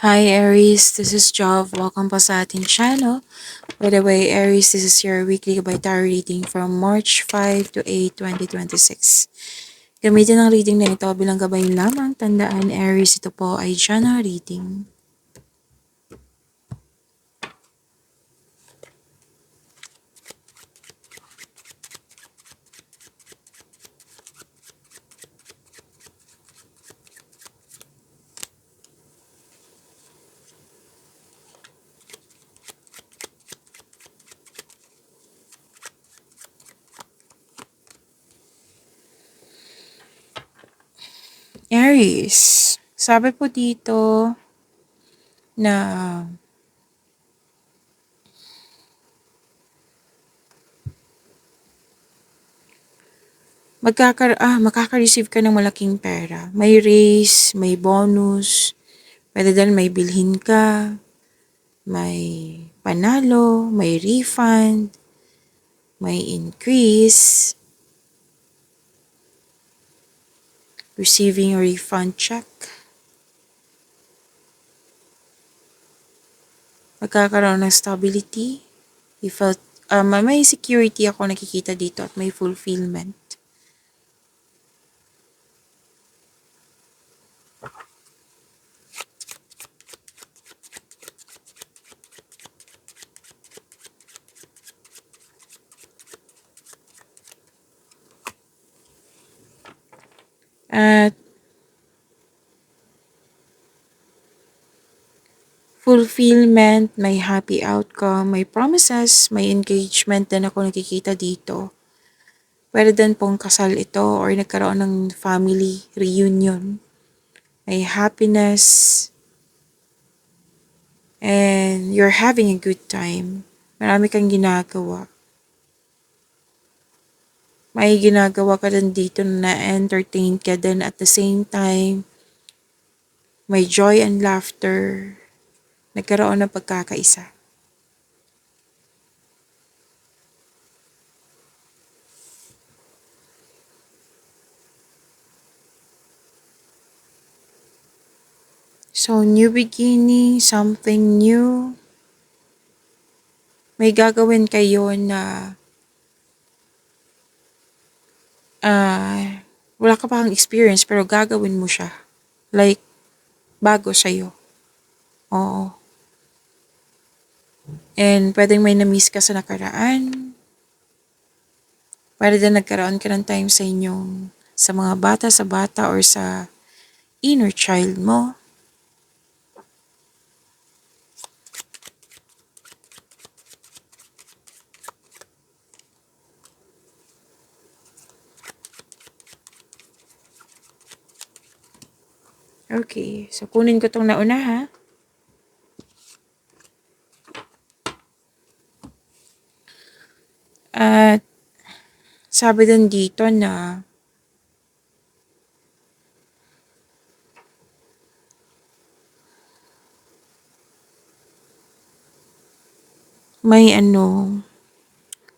Hi Aries, this is Jov. Welcome po sa ating channel. By the way, Aries, this is your weekly by tarot reading from March 5 to 8, 2026. Gamitin ang reading na ito bilang gabay lamang. Tandaan, Aries, ito po ay general reading. Aries, sabi po dito na makaka-receive ka ng malaking pera. May raise, may bonus, pwede din may bilhin ka, may panalo, may refund, may increase, receiving a refund check. Magkakaroon ng stability. You felt, may security ako nakikita dito at may fulfillment. At fulfillment, may happy outcome, may promises, may engagement din ako nakikita dito. Pwede din pong kasal ito or nagkaroon ng family reunion. May happiness and you're having a good time. Marami kang ginagawa. May ginagawa ka din dito na entertain ka din at the same time. May joy and laughter. Nagkaroon ng pagkakaisa. So, new beginning, something new. May gagawin kayo na wala ka pang experience pero gagawin mo siya. Like, bago sa'yo. Oo. And pwedeng may na-miss ka sa nakaraan. Pwede din nagkaroon ka ng time sa mga bata, sa bata or sa inner child mo. Okay, so kunin ko tong nauna ha. At sabi din dito na may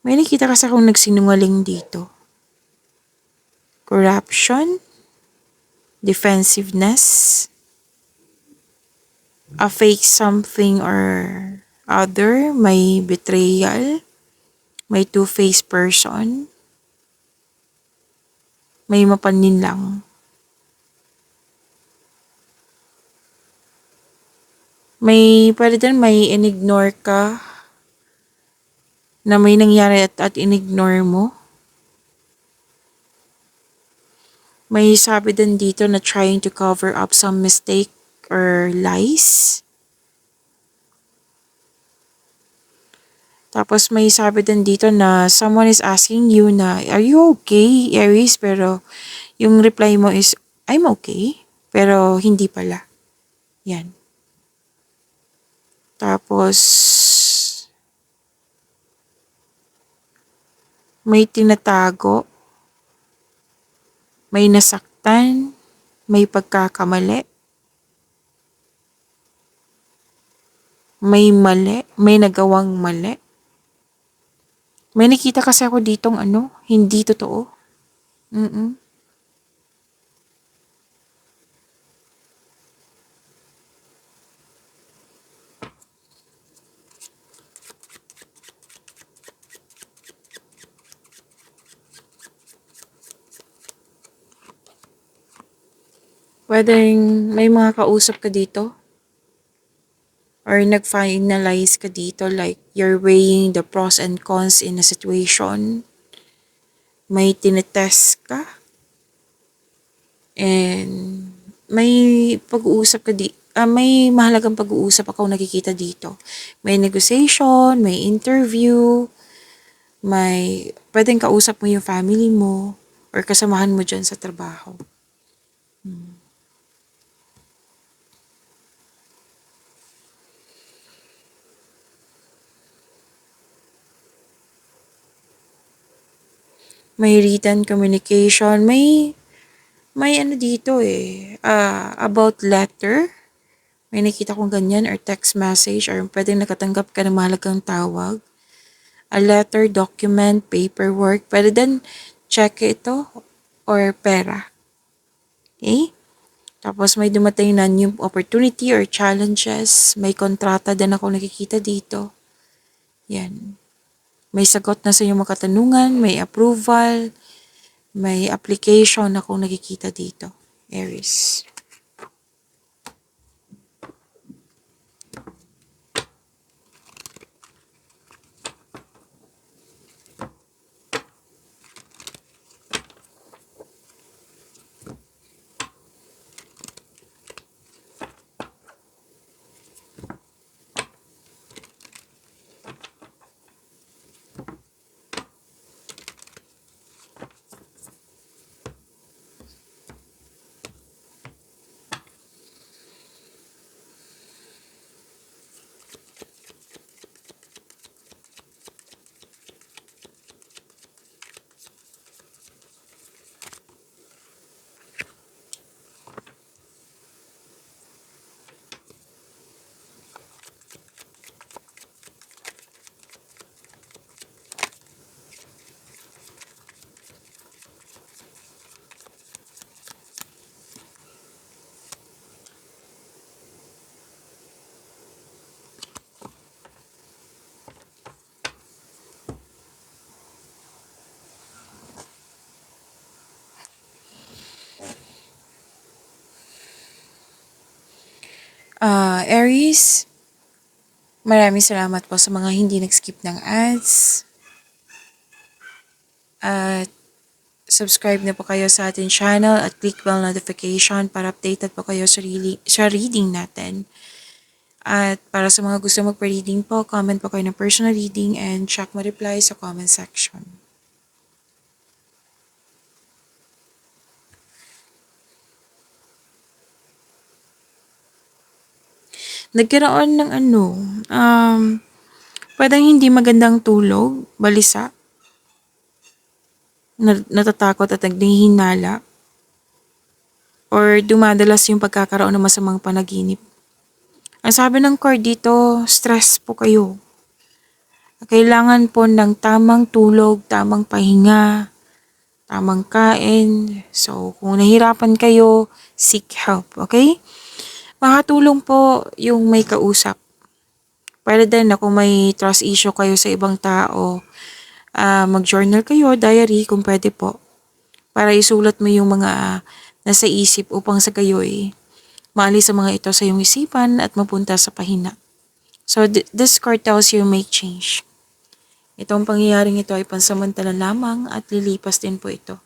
nakita kasi akong nagsinungaling dito. Corruption, defensiveness, a fake something or other, may betrayal, may two-faced person, may mapanin lang. Pwede din may in-ignore ka na may nangyari at in-ignore mo. May sabi din dito na trying to cover up some mistake or lies. Tapos may sabi din dito na someone is asking you na, are you okay, Aries? Pero yung reply mo is, I'm okay. Pero hindi pala. Yan. Tapos, may tinatago, may nasaktan, may pagkakamali, may mali, may nagawang mali. May nakita kasi ako ditong hindi totoo. Pwedeng may mga kausap ka dito or nag-finalize ka dito like you're weighing the pros and cons in a situation. May tinetest ka and may pag-uusap ka may mahalagang pag-uusap ako nakikita dito. May negotiation, may interview, may pwedeng kausap mo yung family mo or kasamahan mo dyan sa trabaho. May written communication, may ano dito about letter. May nakita kong ganyan or text message or pwedeng nakatanggap ka ng mahalagang tawag. A letter, document, paperwork. Pwede din check ito or pera. Okay? Tapos may dumating na new opportunity or challenges. May kontrata din ako nakikita dito. Yan. May sagot na sa iyong mga katanungan, may approval, may application akong nakikita dito. Aries. Aries, maraming salamat po sa mga hindi nag-skip ng ads. At subscribe na po kayo sa ating channel at click bell notification para updated po kayo sa reading natin. At para sa mga gusto magpa-reading po, comment po kayo ng personal reading and check my reply sa comment section. Nagkaroon ng pwedeng hindi magandang tulog, balisa, natatakot at naghihinala, or dumadalas yung pagkakaroon ng masamang panaginip. Ang sabi ng card dito, stress po kayo. Kailangan po ng tamang tulog, tamang pahinga, tamang kain. So, kung nahirapan kayo, seek help, okay? Makatulong po yung may kausap. Pwede din na kung may trust issue kayo sa ibang tao, mag-journal kayo, diary kung pwede po. Para isulat mo yung mga nasa isip upang sa gayoy maalis sa mga ito sa iyong isipan at mapunta sa pahina. So, this card tells you make change. Itong pangyayaring ito ay pansamantala lamang at lilipas din po ito.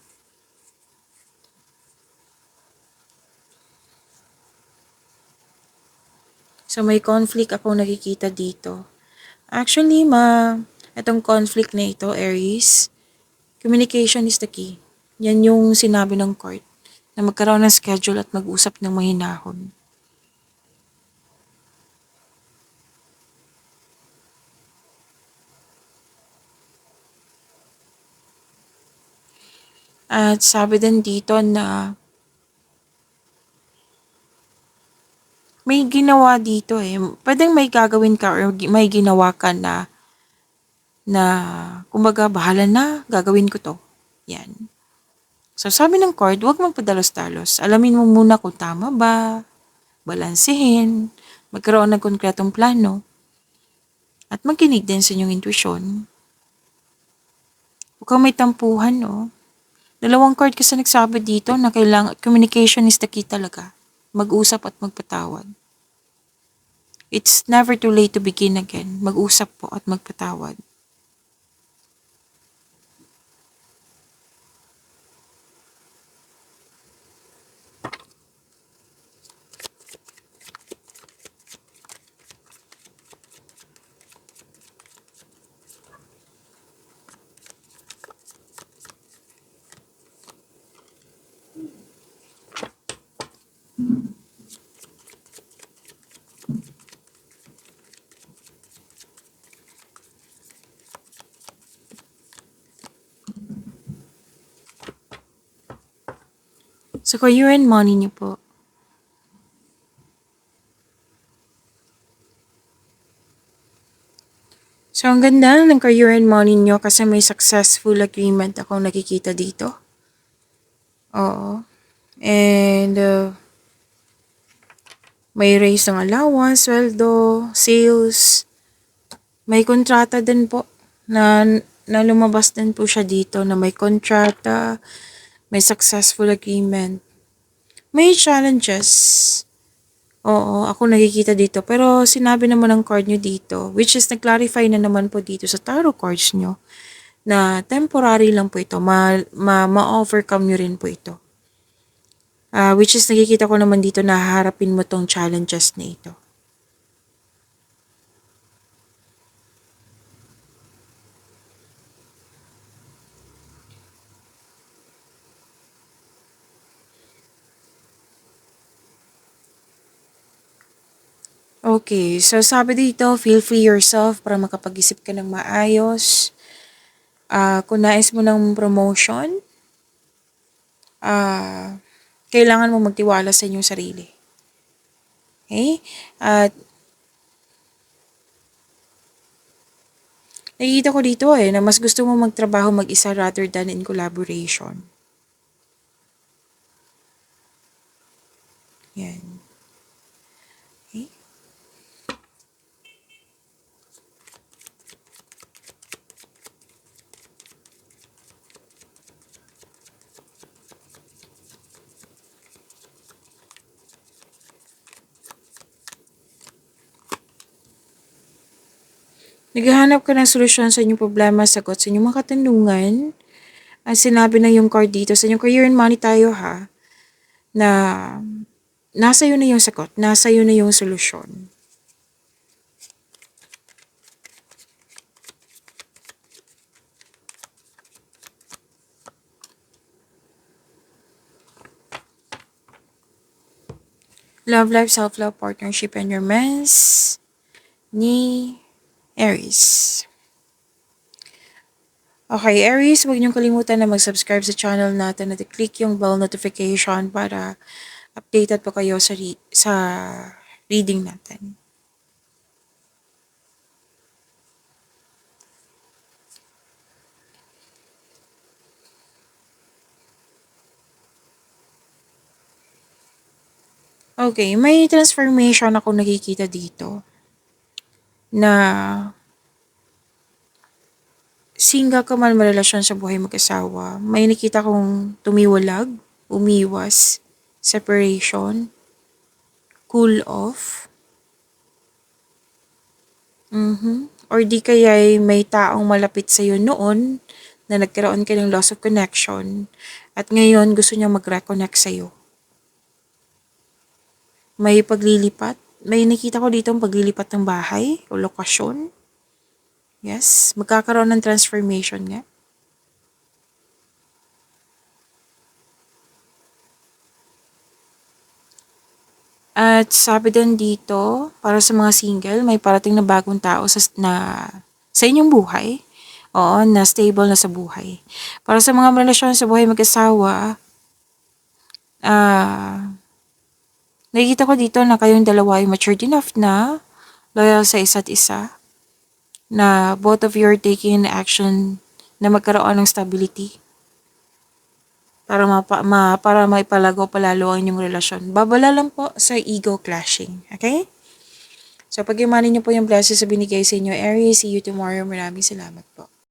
So, may conflict akong nakikita dito. Actually, itong conflict na ito, Aries, communication is the key. Yan yung sinabi ng court, na magkaroon ng schedule at mag-usap ng mahinahon. At sabi din dito na may ginawa dito Pwedeng may gagawin ka or may ginawa ka na kumbaga bahala na, gagawin ko to. Yan. So sabi ng card, huwag magpadalos-dalos. Alamin mo muna kung tama ba, balansehin, magkaroon ng konkretong plano, at magkinig din sa inyong intuition. Huwag kang may tampuhan, no? Dalawang card kasi nagsabi dito na kailangan, communication is the key talaga. mag-usap at magpatawad. It's never too late to begin again. Mag-usap po at magpatawad. Sa career and money niyo po. So, ang ganda ng career and money niyo kasi may successful agreement akong nakikita dito. Oo. And, may raise ng allowance, sweldo, sales. May kontrata din po na lumabas din po siya dito na may kontrata, may successful agreement. May challenges. Oo, ako nakikita dito. Pero sinabi naman ng card nyo dito, which is nag-clarify na naman po dito sa tarot cards nyo, na temporary lang po ito. Ma-overcome nyo rin po ito. Which is nakikita ko naman dito na haharapin mo tong challenges na ito. Okay, so sabi dito, feel free yourself para makapag-isip ka ng maayos. Kung nais mo ng promotion, kailangan mo magtiwala sa inyong sarili. Okay? At nakikita ko dito na mas gusto mo magtrabaho mag-isa rather than in collaboration. Yan. Okay? Naghahanap ka ng solusyon sa inyong problema, sagot sa inyong mga katanungan. Sinabi na yung card dito, sa inyong career and money tayo na nasa iyo na yung sagot, nasa iyo na yung solusyon. Love life, self-love, partnership, and romance ni Aries. Okay, Aries, huwag niyong kalimutan na mag-subscribe sa channel natin at i-click yung bell notification para updated po kayo sa reading natin. Okay, may transformation ako nakikita dito na single ka man marelasyon sa buhay mag-asawa, may nakita kong tumiwalag, umiwas, separation, cool off. Or di kaya may taong malapit sa'yo noon na nagkaroon ka ng loss of connection at ngayon gusto niya mag-reconnect sa'yo. May paglilipat. May nakita ko dito ang paglilipat ng bahay o lokasyon. Yes, magkakaroon ng transformation nga. At sabi din dito, para sa mga single, may parating na bagong tao sa inyong buhay. Oo, na stable na sa buhay. Para sa mga relasyon sa buhay mag-asawa, nakikita ko dito na kayong dalawa ay matured enough na, loyal sa isa't isa, na both of you are taking action na magkaroon ng stability para para maipalago palalo ang inyong relasyon. Babala lang po sa ego clashing. Okay? So, pag-imanin niyo po yung blessings sa binigay sa inyo, Aries. See you tomorrow. Maraming salamat po.